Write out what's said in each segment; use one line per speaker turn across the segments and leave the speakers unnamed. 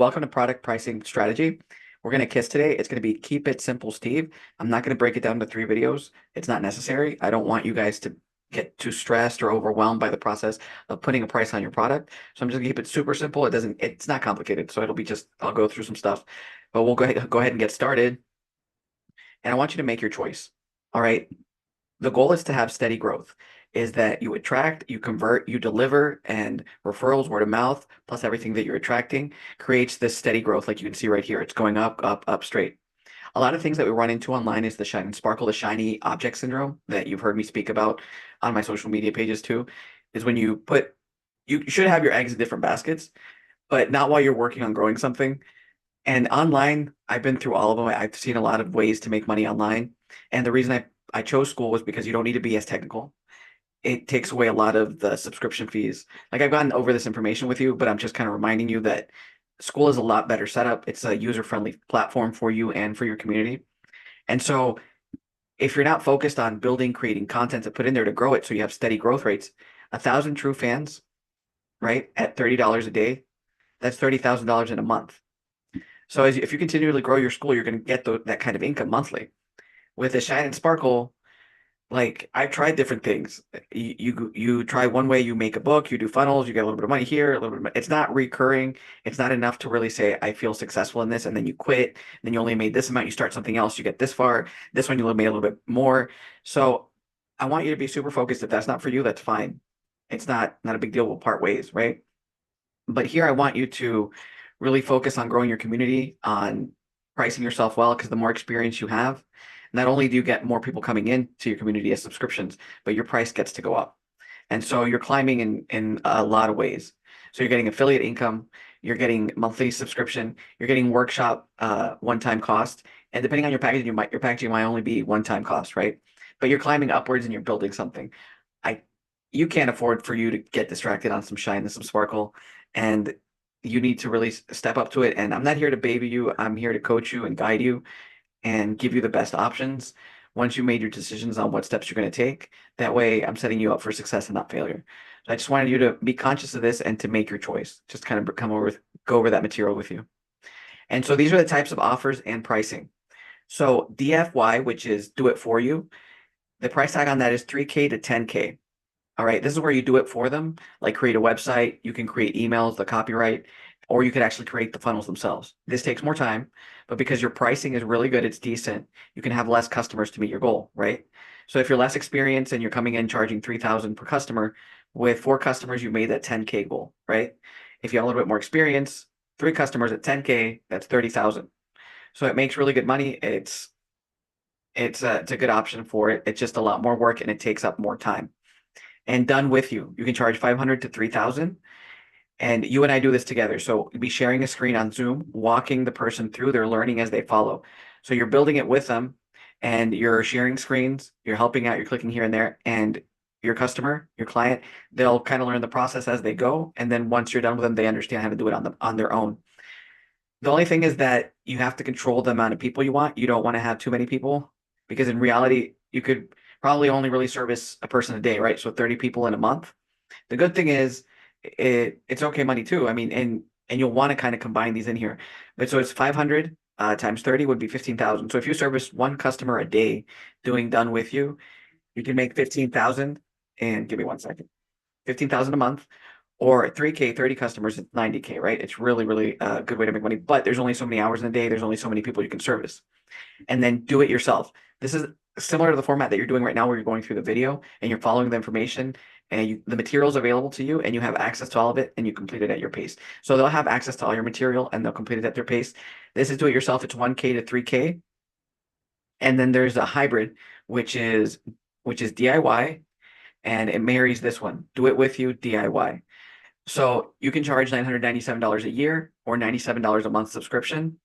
Welcome to Product Pricing Strategy. We're going to kiss today. It's going to be Keep It Simple, Steve. I'm not going to break it down to 3 videos. It's not necessary. I don't want you guys to get too stressed or overwhelmed by the process of putting a price on your product. So I'm just going to keep it super simple. It's not complicated. So it'll be just, I'll go through some stuff, but we'll go ahead and get started. And I want you to make your choice. All right. The goal is to have steady growth, is that you attract, you convert, you deliver, and referrals, word of mouth, plus everything that you're attracting creates this steady growth. Like you can see right here, it's going up, up, up straight. A lot of things that we run into online is the shine and sparkle, the shiny object syndrome that you've heard me speak about on my social media pages too, is when you should have your eggs in different baskets, but not while you're working on growing something. And online, I've been through all of them. I've seen a lot of ways to make money online. And the reason I chose SKOOL was because you don't need to be as technical. It takes away a lot of the subscription fees. Like I've gotten over this information with you, but I'm just kind of reminding you that SKOOL is a lot better setup. It's a user-friendly platform for you and for your community. And so if you're not focused on building, creating content to put in there to grow it so you have steady growth rates, 1,000 true fans, right, at $30 a day, that's $30,000 in a month. So if you continually grow your school, you're going to get that kind of income monthly. With a shine and sparkle, like I've tried different things. You try one way, you make a book, you do funnels, you get a little bit of money here, a little bit of money. It's not recurring. It's not enough to really say I feel successful in this, and then you quit. Then you only made this amount. You start something else, you get this far. This one you only made a little bit more. So I want you to be super focused. If that's not for you, that's fine. It's not a big deal. We'll part ways, right? But here I want you to really focus on growing your community, on pricing yourself well, because the more experience you have, not only do you get more people coming in to your community as subscriptions, but your price gets to go up. And so you're climbing in a lot of ways. So you're getting affiliate income, you're getting monthly subscription, you're getting workshop one-time cost. And depending on your packaging, your packaging might only be one-time cost, right? But you're climbing upwards and you're building something. I You can't afford for you to get distracted on some shine and some sparkle. And you need to really step up to it. And I'm not here to baby you. I'm here to coach you and guide you and give you the best options once you made your decisions on what steps you're going to take. That way, I'm setting you up for success and not failure. So I just wanted you to be conscious of this and to make your choice. Just kind of go over that material with you. And so these are the types of offers and pricing. So DFY, which is do it for you, the price tag on that is 3K to 10K. All right, this is where you do it for them, like create a website, you can create emails, the copyright, or you could actually create the funnels themselves. This takes more time, but because your pricing is really good, it's decent, you can have less customers to meet your goal, right? So if you're less experienced and you're coming in charging 3,000 per customer, with 4 customers, you made that 10K goal, right? If you have a little bit more experience, 3 customers at 10K, that's 30,000. So it makes really good money. It's a good option for it. It's just a lot more work and it takes up more time. And done with you. You can charge 500 to 3,000. And you and I do this together. So you'll be sharing a screen on Zoom, walking the person through their learning as they follow. So you're building it with them and you're sharing screens, you're helping out, you're clicking here and there, and your customer, your client, they'll kind of learn the process as they go. And then once you're done with them, they understand how to do it on their own. The only thing is that you have to control the amount of people you want. You don't want to have too many people because in reality, you could probably only really service a person a day, right? So 30 people in a month. The good thing is it's okay money too. I mean, and you'll want to kind of combine these in here. But so it's 500 times 30 would be 15,000. So if you service 1 customer a day doing done with you, you can make 15,000 and give me 1 second. 15,000 a month or 3K, 30 customers, it's 90K, right? It's really, really a good way to make money. But there's only so many hours in a day. There's only so many people you can service. And then do it yourself. This is similar to the format that you're doing right now where you're going through the video and you're following the information and the materials available to you and you have access to all of it and you complete it at your pace. So they'll have access to all your material and they'll complete it at their pace. This is do it yourself. It's 1K to 3K. And then there's a hybrid, which is DIY, and it marries this one. Do it with you, DIY. So you can charge $997 a year or $97 a month subscription.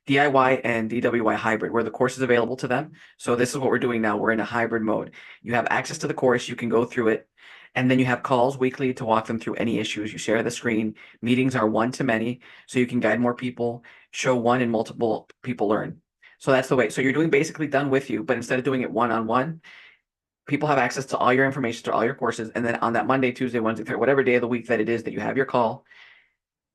DIY and DWY hybrid, where the course is available to them. So this is what we're doing now. We're in a hybrid mode. You have access to the course. You can go through it. And then you have calls weekly to walk them through any issues. You share the screen. Meetings are one to many, so you can guide more people, show one and multiple people learn. So that's the way. So you're doing basically done with you, but instead of doing it one-on-one, people have access to all your information, to all your courses. And then on that Monday, Tuesday, Wednesday, Thursday, whatever day of the week that it is that you have your call,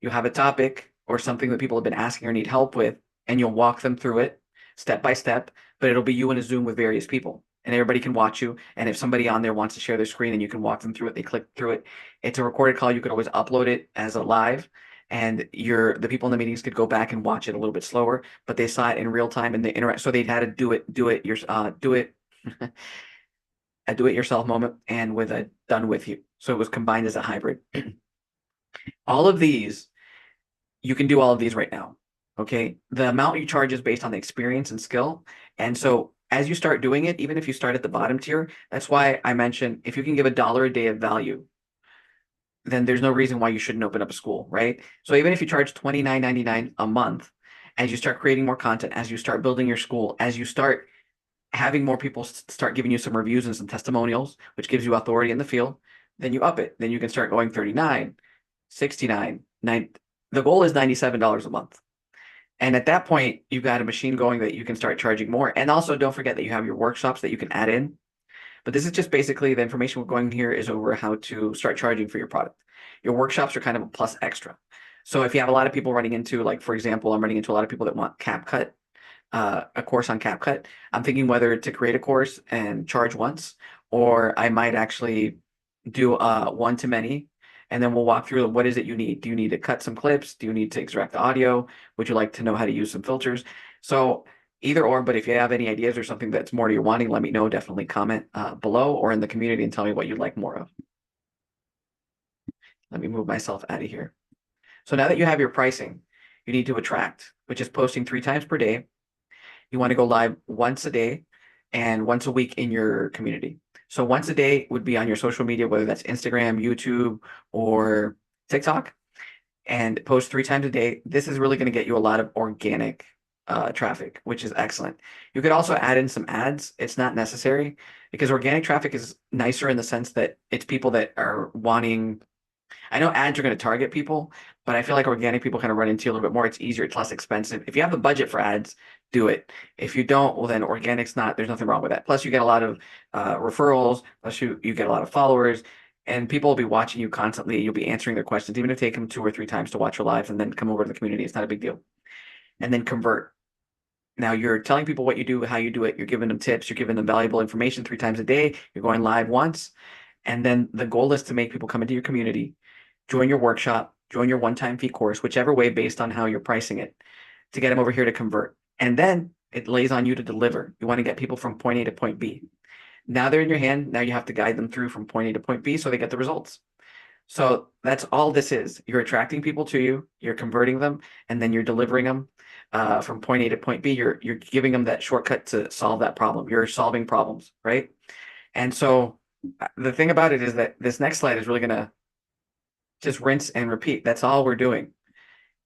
you have a topic or something that people have been asking or need help with, and you'll walk them through it step by step, but it'll be you in a Zoom with various people. And everybody can watch you. And if somebody on there wants to share their screen and you can walk them through it, they click through it. It's a recorded call. You could always upload it as a live, and the people in the meetings could go back and watch it a little bit slower, but they saw it in real time and they interact. So they had to a do it yourself moment and with a done with you. So it was combined as a hybrid. All of these, you can do all of these right now. Okay. The amount you charge is based on the experience and skill. And so as you start doing it, even if you start at the bottom tier, that's why I mentioned if you can give $1 a day of value, then there's no reason why you shouldn't open up a school, right? So even if you charge $29.99 a month, as you start creating more content, as you start building your school, as you start having more people start giving you some reviews and some testimonials, which gives you authority in the field, then you up it. Then you can start going 39, 69, 9. The goal is $97 a month. And at that point, you've got a machine going that you can start charging more. And also don't forget that you have your workshops that you can add in. But this is just basically the information we're going here is over how to start charging for your product. Your workshops are kind of a plus extra. So if you have a lot of people running into, like, for example, I'm running into a lot of people that want Capcutt, a course on Capcutt. I'm thinking whether to create a course and charge once, or I might actually do one to many, and then we'll walk through what is it you need. Do you need to cut some clips? Do you need to extract the audio? Would you like to know how to use some filters? So either or, but if you have any ideas or something that's more to your wanting, let me know. Definitely comment below or in the community and tell me what you'd like more of. Let me move myself out of here. So now that you have your pricing, you need to attract, which is posting 3 times per day. You want to go live once a day and once a week in your community. So once a day would be on your social media, whether that's Instagram, YouTube, or TikTok, and post 3 times a day. This is really going to get you a lot of organic traffic, which is excellent. You could also add in some ads. It's not necessary because organic traffic is nicer in the sense that it's people that are wanting. I know ads are going to target people, but I feel like organic people kind of run into you a little bit more. It's easier, it's less expensive. If you have the budget for ads, do it. If you don't, well, then organic's not, there's nothing wrong with that. Plus, you get a lot of referrals, plus you get a lot of followers, and people will be watching you constantly. You'll be answering their questions, even if they take them 2 or 3 times to watch your lives and then come over to the community. It's not a big deal. And then convert. Now you're telling people what you do, how you do it. You're giving them tips. You're giving them valuable information 3 times a day. You're going live once. And then the goal is to make people come into your community, join your workshop, join your one-time fee course, whichever way based on how you're pricing it, to get them over here to convert. And then it lays on you to deliver. You want to get people from point A to point B. Now they're in your hand. Now you have to guide them through from point A to point B so they get the results. So that's all this is. You're attracting people to you, you're converting them, and then you're delivering them from point A to point B. You're giving them that shortcut to solve that problem. You're solving problems, right? And so the thing about it is that this next slide is really going to just rinse and repeat. That's all we're doing.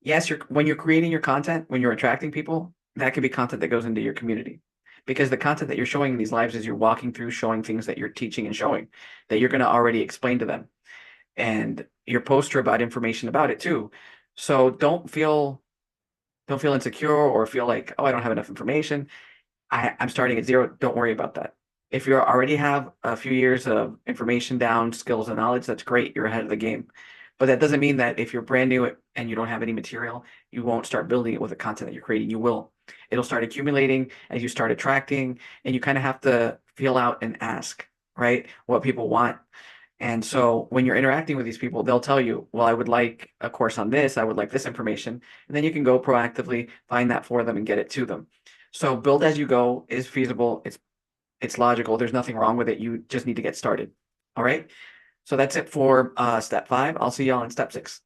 Yes, when you're creating your content, when you're attracting people, that could be content that goes into your community. Because the content that you're showing in these lives is you're walking through, showing things that you're teaching and showing that you're going to already explain to them. And your posts are about information about it too. So don't feel insecure or feel like, oh, I don't have enough information. I'm starting at 0. Don't worry about that. If you already have a few years of information down, skills and knowledge, that's great. You're ahead of the game. But that doesn't mean that if you're brand new and you don't have any material, you won't start building it with the content that you're creating. You will. It'll start accumulating as you start attracting, and you kind of have to feel out and ask, right, what people want. And so when you're interacting with these people, they'll tell you, well, I would like a course on this. I would like this information. And then you can go proactively find that for them and get it to them. So build as you go is feasible. It's logical. There's nothing wrong with it. You just need to get started. All right. So that's it for step 5. I'll see y'all in step 6.